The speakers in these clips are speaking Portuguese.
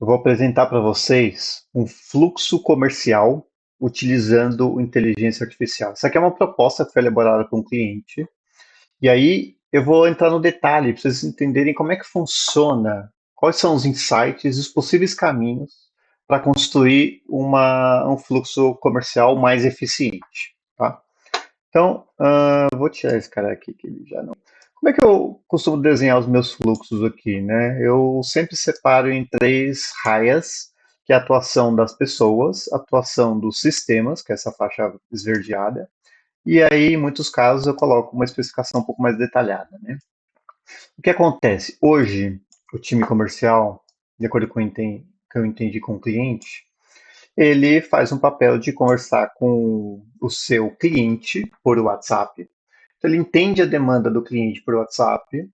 Eu vou apresentar para vocês um fluxo comercial utilizando inteligência artificial. Isso aqui é uma proposta que foi elaborada por um cliente, e aí eu vou entrar no detalhe para vocês entenderem como é que funciona, quais são os insights e os possíveis caminhos para construir um fluxo comercial mais eficiente. Tá? Então, eu vou tirar esse cara aqui que ele já não. Como é que eu costumo desenhar os meus fluxos aqui, né? Eu sempre separo em três raias, que é a atuação das pessoas, a atuação dos sistemas, que é essa faixa esverdeada, e aí, em muitos casos, eu coloco uma especificação um pouco mais detalhada, né? O que acontece? Hoje, o time comercial, de acordo com que eu entendi com o cliente, ele faz um papel de conversar com o seu cliente por WhatsApp. Então, ele entende a demanda do cliente por WhatsApp,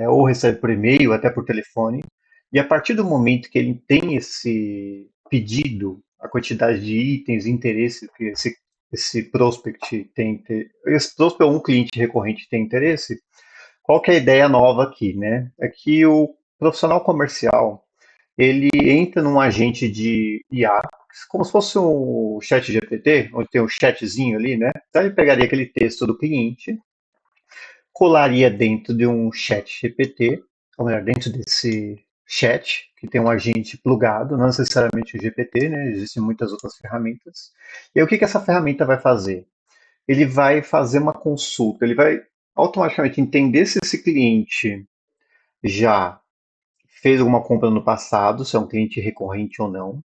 ou recebe por e-mail, até por telefone, e a partir do momento que ele tem esse pedido, a quantidade de itens, interesse que esse prospect tem, esse prospect ou um cliente recorrente tem interesse, qual que é a ideia nova aqui, né? É que o profissional comercial ele entra num agente de IA, como se fosse um chat GPT, onde tem um chatzinho ali, né? Então ele pegaria aquele texto do cliente, colaria dentro de um chat GPT, ou melhor, dentro desse chat, que tem um agente plugado, não necessariamente o GPT, né? Existem muitas outras ferramentas. E aí, o que que essa ferramenta vai fazer? Ele vai fazer uma consulta, ele vai automaticamente entender se esse cliente já fez alguma compra no passado, se é um cliente recorrente ou não.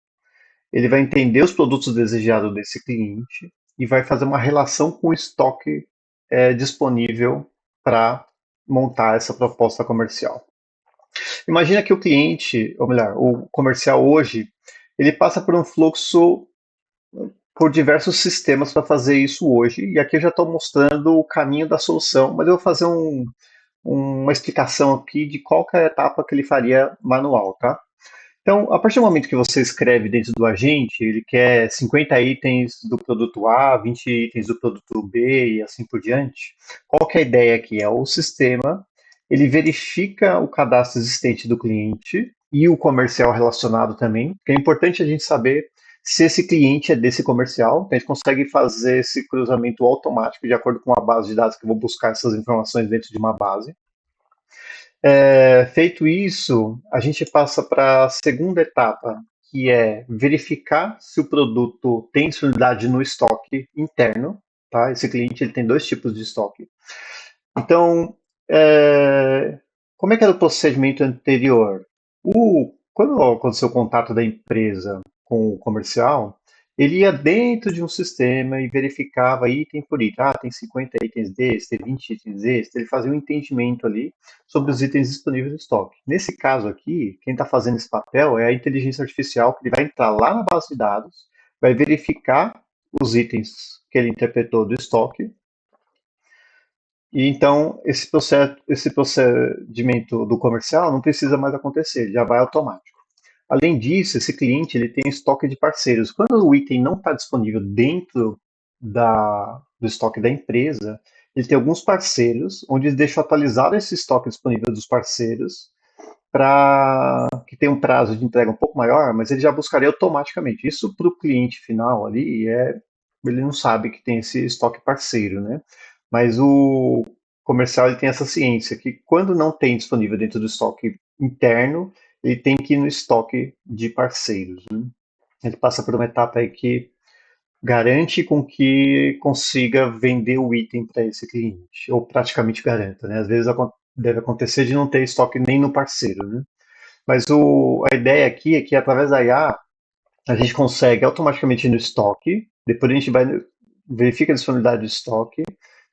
Ele vai entender os produtos desejados desse cliente e vai fazer uma relação com o estoque disponível para montar essa proposta comercial. Imagina que o cliente, ou melhor, o comercial hoje, ele passa por um fluxo por diversos sistemas para fazer isso hoje, e aqui eu já estou mostrando o caminho da solução, mas eu vou fazer uma explicação aqui de qual que é a etapa que ele faria manual, tá? Então, a partir do momento que você escreve dentro do agente, ele quer 50 itens do produto A, 20 itens do produto B e assim por diante. Qual que é a ideia aqui? É o sistema, ele verifica o cadastro existente do cliente e o comercial relacionado também, porque é importante a gente saber se esse cliente é desse comercial, então a gente consegue fazer esse cruzamento automático de acordo com a base de dados que eu vou buscar essas informações dentro de uma base. Feito isso, a gente passa para a segunda etapa, que é verificar se o produto tem disponibilidade no estoque interno. Tá? Esse cliente ele tem dois tipos de estoque. Então, como é que era o procedimento anterior? Quando aconteceu o contato da empresa com o comercial, ele ia dentro de um sistema e verificava item por item. Ah, tem 50 itens desse, tem 20 itens desse. Ele fazia um entendimento ali sobre os itens disponíveis no estoque. Nesse caso aqui, quem está fazendo esse papel é a inteligência artificial, que ele vai entrar lá na base de dados, vai verificar os itens que ele interpretou do estoque, e então esse procedimento do comercial não precisa mais acontecer, ele já vai automático. Além disso, esse cliente ele tem estoque de parceiros. Quando o item não está disponível dentro do estoque da empresa, ele tem alguns parceiros, onde eles deixam atualizado esse estoque disponível dos parceiros, para que tem um prazo de entrega um pouco maior, mas ele já buscaria automaticamente. Isso para o cliente final ali, ele não sabe que tem esse estoque parceiro, né? Mas o comercial ele tem essa ciência que quando não tem disponível dentro do estoque interno, ele tem que ir no estoque de parceiros, né? Ele passa por uma etapa aí que garante com que consiga vender o item para esse cliente, ou praticamente garanta, né? Às vezes deve acontecer de não ter estoque nem no parceiro, né? Mas a ideia aqui é que através da IA a gente consegue automaticamente ir no estoque, depois a gente vai verifica a disponibilidade do estoque,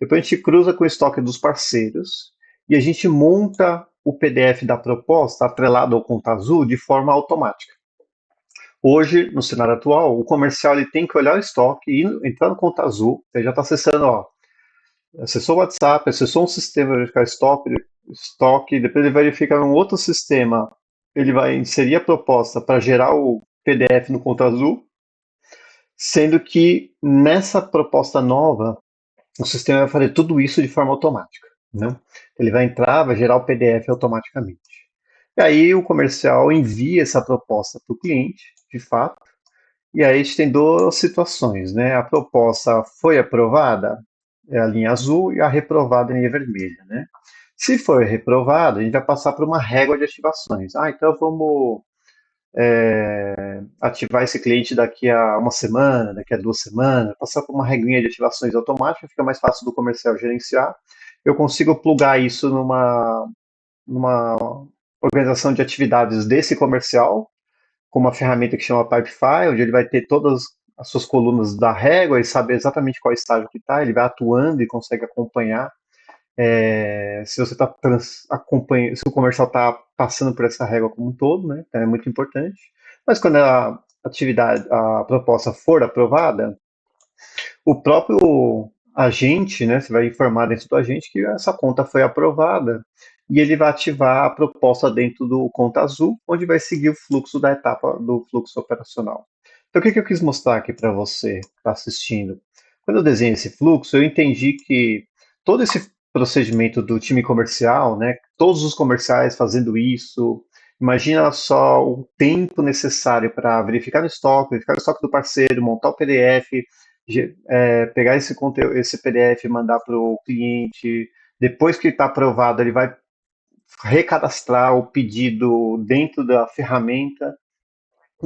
depois a gente cruza com o estoque dos parceiros e a gente monta o PDF da proposta atrelado ao conta azul de forma automática. Hoje, no cenário atual, o comercial ele tem que olhar o estoque e entrar no conta azul, ele já está acessando, ó, acessou o WhatsApp, acessou um sistema, verificar estoque, depois ele verifica um outro sistema, ele vai inserir a proposta para gerar o PDF no conta azul, sendo que nessa proposta nova, o sistema vai fazer tudo isso de forma automática, né? Ele vai entrar, vai gerar o PDF automaticamente. E aí o comercial envia essa proposta para o cliente, de fato, e aí a gente tem duas situações, né? A proposta foi aprovada, é a linha azul, e a reprovada é a linha vermelha, né? Se for reprovada, a gente vai passar por uma régua de ativações. Ah, então vamos ativar esse cliente daqui a uma semana, daqui a 2 semanas, passar por uma regrinha de ativações automáticas, fica mais fácil do comercial gerenciar. Eu consigo plugar isso numa organização de atividades desse comercial, com uma ferramenta que chama Pipefy, onde ele vai ter todas as suas colunas da régua e saber exatamente qual estágio que está, ele vai atuando e consegue acompanhar se você está acompanhando, se o comercial está passando por essa régua como um todo, né? Então é muito importante. Mas quando a atividade, a proposta for aprovada, o próprio agente, né, você vai informar dentro do agente que essa conta foi aprovada e ele vai ativar a proposta dentro do conta azul, onde vai seguir o fluxo da etapa do fluxo operacional. Então, o que eu quis mostrar aqui para você que está assistindo? Quando eu desenhei esse fluxo, eu entendi que todo esse procedimento do time comercial, né, todos os comerciais fazendo isso, imagina só o tempo necessário para verificar o estoque do parceiro, montar o PDF, pegar esse conteúdo, esse PDF e mandar para o cliente. Depois que está aprovado, ele vai recadastrar o pedido dentro da ferramenta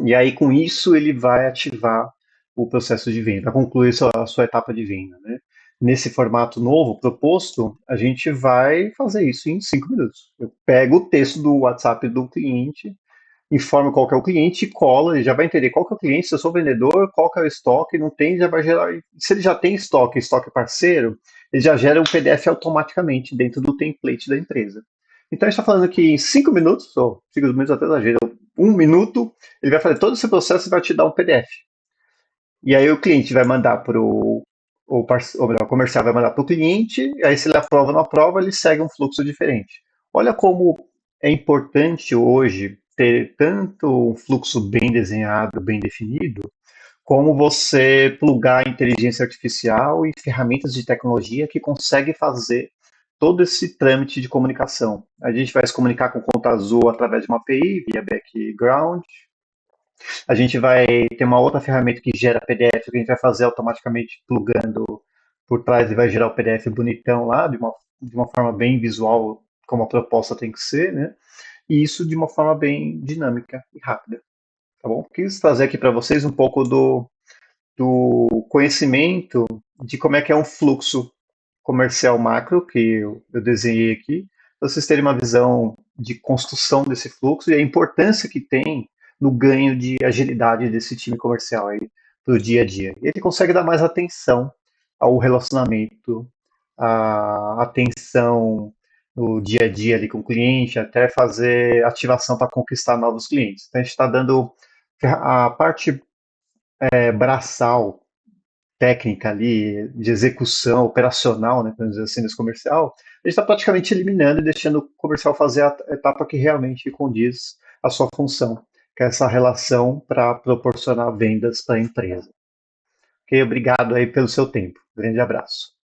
e aí com isso ele vai ativar o processo de venda, vai concluir a sua etapa de venda, né? Nesse formato novo proposto, a gente vai fazer isso em 5 minutos. Eu pego o texto do WhatsApp do cliente, informa qual que é o cliente, cola, ele já vai entender qual que é o cliente, se eu sou vendedor, qual que é o estoque, não tem, já vai gerar. Se ele já tem estoque, estoque parceiro, ele já gera um PDF automaticamente dentro do template da empresa. Então a gente está falando que em 5 minutos, ou 5 minutos até exagero, 1 minuto, ele vai fazer todo esse processo e vai te dar um PDF. E aí o cliente vai mandar para ou melhor, o comercial vai mandar para o cliente, e aí se ele aprova ou não aprova, ele segue um fluxo diferente. Olha como é importante hoje ter tanto um fluxo bem desenhado, bem definido, como você plugar inteligência artificial e ferramentas de tecnologia que conseguem fazer todo esse trâmite de comunicação. A gente vai se comunicar com conta azul através de uma API, via background, a gente vai ter uma outra ferramenta que gera PDF, que a gente vai fazer automaticamente plugando por trás e vai gerar o PDF bonitão lá, de uma forma bem visual, como a proposta tem que ser, né? E isso de uma forma bem dinâmica e rápida, tá bom? Quis trazer aqui para vocês um pouco do conhecimento de como é que é um fluxo comercial macro que eu desenhei aqui, para vocês terem uma visão de construção desse fluxo e a importância que tem no ganho de agilidade desse time comercial aí para o dia a dia. E ele consegue dar mais atenção ao relacionamento, a atenção no dia a dia ali com o cliente, até fazer ativação para conquistar novos clientes. Então a gente está dando a parte braçal técnica ali, de execução operacional, né, vamos dizer assim, nesse comercial, a gente está praticamente eliminando e deixando o comercial fazer a etapa que realmente condiz à sua função, que é essa relação para proporcionar vendas para a empresa. Ok, obrigado aí pelo seu tempo. Grande abraço.